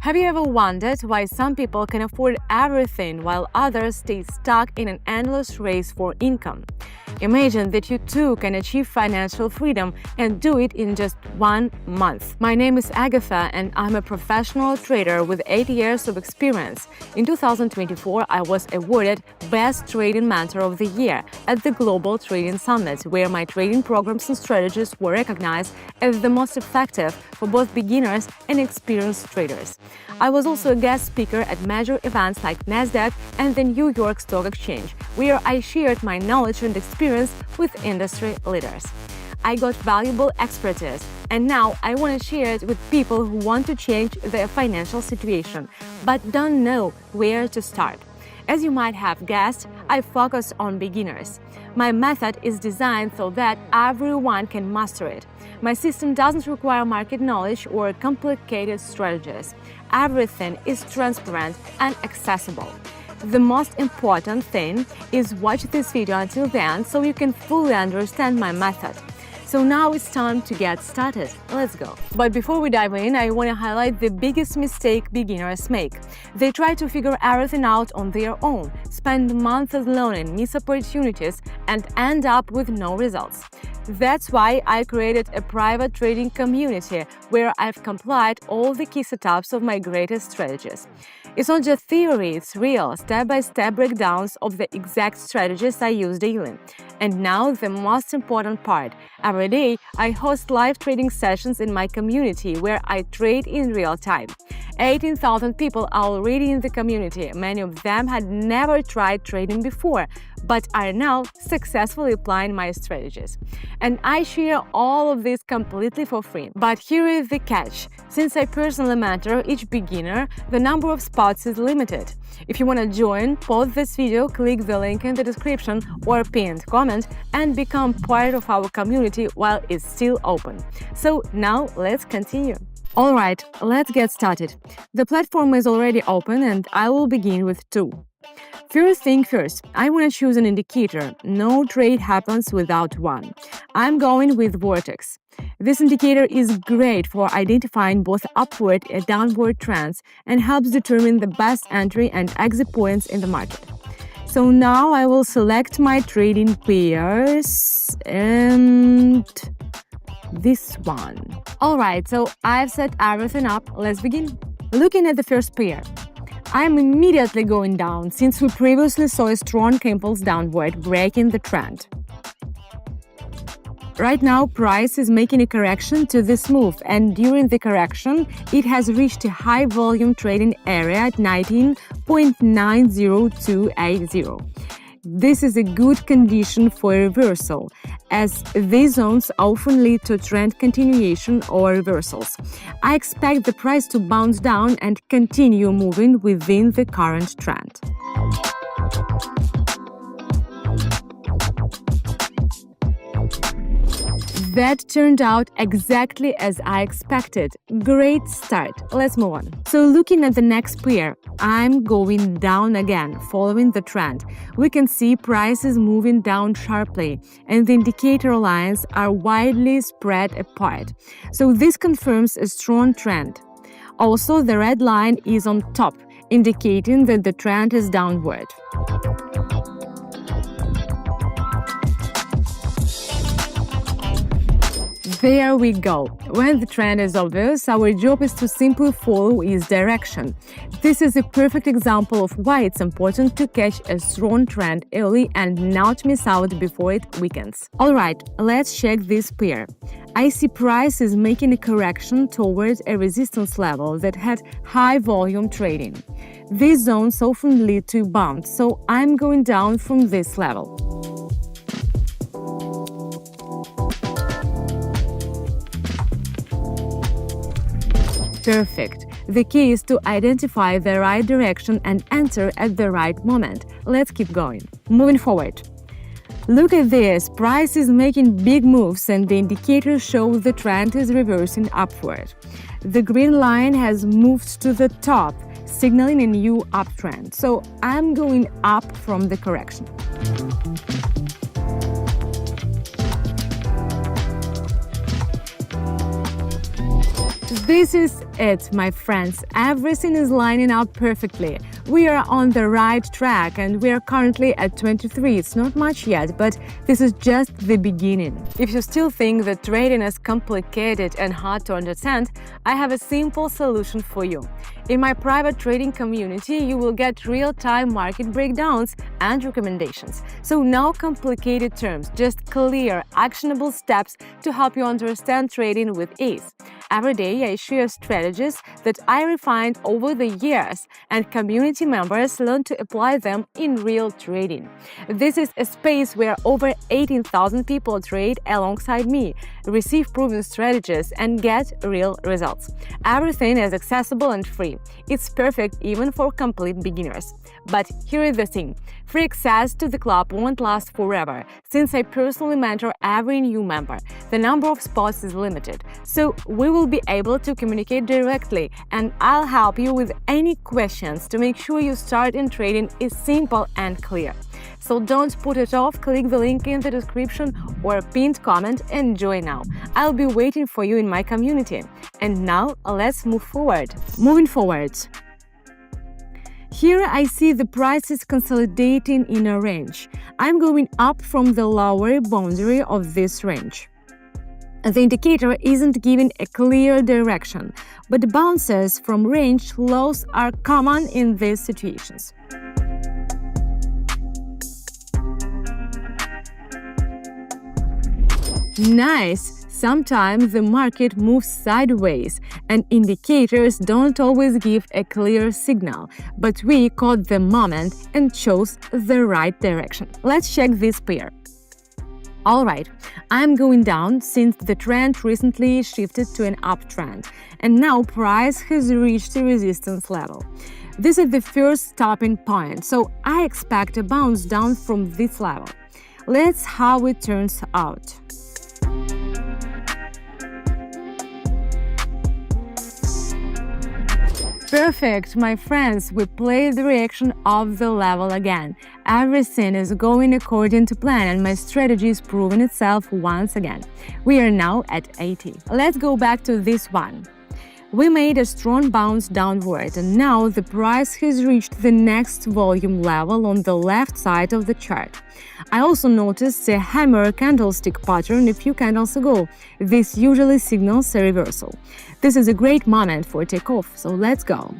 Have you ever wondered why some people can afford everything while others stay stuck in an endless race for income? Imagine that you too can achieve financial freedom and do it in just 1 month. My name is Agatha and I'm a professional trader with 8 years of experience. In 2024, I was awarded Best Trading Mentor of the Year at the Global Trading Summit, where my trading programs and strategies were recognized as the most effective for both beginners and experienced traders. I was also a guest speaker at major events like NASDAQ and the New York Stock Exchange, where I shared my knowledge and experience with industry leaders. I got valuable expertise, and now I want to share it with people who want to change their financial situation but don't know where to start. As you might have guessed, I focus on beginners. My method is designed so that everyone can master it. My system doesn't require market knowledge or complicated strategies. Everything is transparent and accessible. The most important thing is watch this video until the end so you can fully understand my method. So now it's time to get started. Let's go. But before we dive in, I want to highlight the biggest mistake beginners make. They try to figure everything out on their own, spend months learning, miss opportunities, and end up with no results. That's why I created a private trading community where I've complied all the key setups of my greatest strategies. It's not just theory, it's real, step-by-step breakdowns of the exact strategies I use daily. And now the most important part. Every day, I host live trading sessions in my community where I trade in real time. 18,000 people are already in the community. Many of them had never tried trading before, but are now successfully applying my strategies. And I share all of this completely for free. But here is the catch. Since I personally mentor each beginner, the number of spots is limited. If you want to join, pause this video, click the link in the description or pinned comment and become part of our community while it's still open. So now let's continue. Alright, let's get started. The platform is already open and I will begin with 2. First thing first, I want to choose an indicator. No trade happens without one. I'm going with Vortex. This indicator is great for identifying both upward and downward trends and helps determine the best entry and exit points in the market. So now I will select my trading pairs and this one. Alright, so I've set everything up. Let's begin. Looking at the first pair, I'm immediately going down since we previously saw a strong impulse downward, breaking the trend. Right now, price is making a correction to this move, and during the correction, it has reached a high volume trading area at 19.90280. This is a good condition for a reversal, as these zones often lead to trend continuation or reversals. I expect the price to bounce down and continue moving within the current trend. That turned out exactly as I expected. Great start. Let's move on. So looking at the next pair, I'm going down again, following the trend. We can see prices moving down sharply, and the indicator lines are widely spread apart. So this confirms a strong trend. Also, the red line is on top, indicating that the trend is downward. There we go. When the trend is obvious, our job is to simply follow its direction. This is a perfect example of why it's important to catch a strong trend early and not miss out before it weakens. Alright, let's check this pair. I see price is making a correction towards a resistance level that had high volume trading. These zones often lead to bounce, so I'm going down from this level. Perfect. The key is to identify the right direction and enter at the right moment. Let's keep going. Moving forward. Look at this. Price is making big moves and the indicators show the trend is reversing upward. The green line has moved to the top, signaling a new uptrend. So I'm going up from the correction. This is it, my friends. Everything is lining up perfectly. We are on the right track and we are currently at 23. It's not much yet, but this is just the beginning. If you still think that trading is complicated and hard to understand, I have a simple solution for you. In my private trading community, you will get real-time market breakdowns and recommendations. So no complicated terms, just clear, actionable steps to help you understand trading with ease. Every day, I share strategies that I refined over the years, and community members learn to apply them in real trading. This is a space where over 18,000 people trade alongside me, receive proven strategies, and get real results. Everything is accessible and free. It's perfect even for complete beginners. But here is the thing. Free access to the club won't last forever, since I personally mentor every new member. The number of spots is limited, so we will be able to communicate directly, and I'll help you with any questions to make sure you start in trading is simple and clear. So don't put it off, click the link in the description or pinned comment and join now. I'll be waiting for you in my community. And now let's move forward. Moving forward. Here I see the prices consolidating in a range. I'm going up from the lower boundary of this range. The indicator isn't giving a clear direction, but bounces from range lows are common in these situations. Nice! Sometimes the market moves sideways and indicators don't always give a clear signal, but we caught the moment and chose the right direction. Let's check this pair. Alright, I'm going down since the trend recently shifted to an uptrend, and now price has reached a resistance level. This is the first stopping point, so I expect a bounce down from this level. Let's see how it turns out. Perfect, my friends, we played the reaction of the level again. Everything is going according to plan and my strategy is proving itself once again. We are now at 80. Let's go back to this one. We made a strong bounce downward and now the price has reached the next volume level on the left side of the chart. I also noticed a hammer candlestick pattern a few candles ago. This usually signals a reversal. This is a great moment for takeoff, so let's go.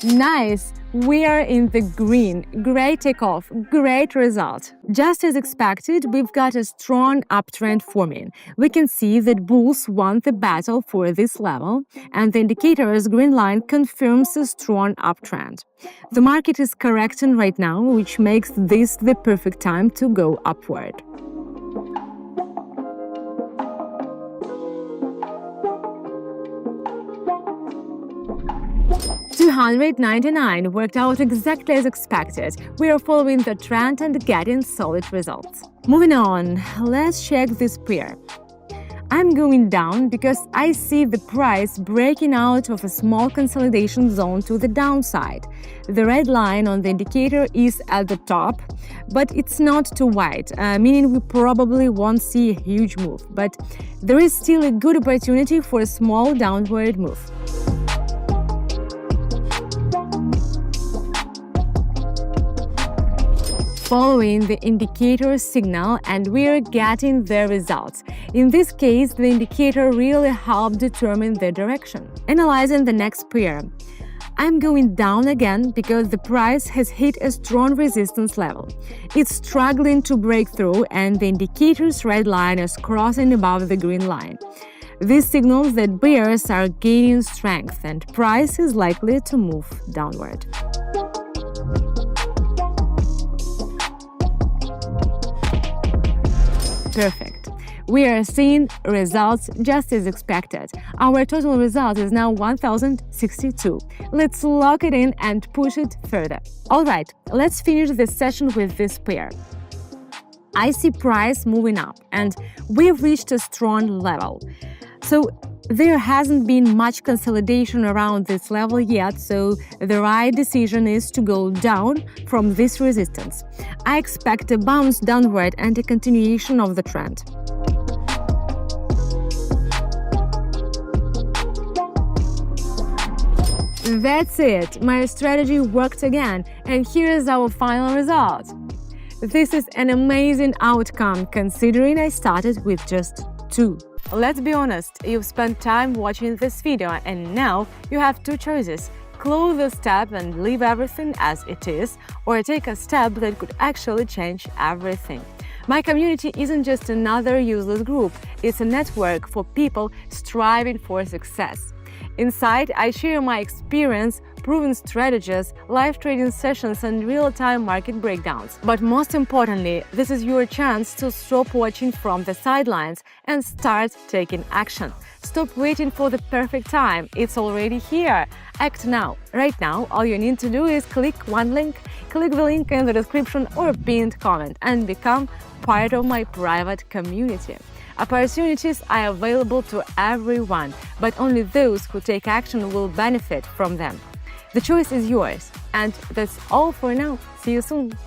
Nice! We are in the green. Great takeoff, great result. Just as expected, we've got a strong uptrend forming. We can see that bulls won the battle for this level, and the indicator's green line confirms a strong uptrend. The market is correcting right now, which makes this the perfect time to go upward. $299 worked out exactly as expected. We are following the trend and getting solid results. Moving on, let's check this pair. I'm going down because I see the price breaking out of a small consolidation zone to the downside. The red line on the indicator is at the top, but it's not too wide, meaning we probably won't see a huge move. But there is still a good opportunity for a small downward move. Following the indicator signal and we're getting the results. In this case, the indicator really helped determine the direction. Analyzing the next pair. I'm going down again because the price has hit a strong resistance level. It's struggling to break through and the indicator's red line is crossing above the green line. This signals that bears are gaining strength and price is likely to move downward. Perfect. We are seeing results just as expected. Our total result is now 1062. Let's lock it in and push it further. Alright, let's finish this session with this pair. I see price moving up and we've reached a strong level. So There hasn't been much consolidation around this level yet, so the right decision is to go down from this resistance. I expect a bounce downward and a continuation of the trend. That's it, my strategy worked again, and here is our final result. This is an amazing outcome considering I started with just 2. Let's be honest, you've spent time watching this video and now you have 2 choices. Close the step and leave everything as it is, or take a step that could actually change everything. My community isn't just another useless group, it's a network for people striving for success. Inside, I share my experience, proven strategies, live trading sessions and real-time market breakdowns. But most importantly, this is your chance to stop watching from the sidelines and start taking action. Stop waiting for the perfect time, it's already here. Act now. Right now, all you need to do is click one link, click the link in the description or pinned comment and become part of my private community. Opportunities are available to everyone, but only those who take action will benefit from them. The choice is yours. And that's all for now. See you soon.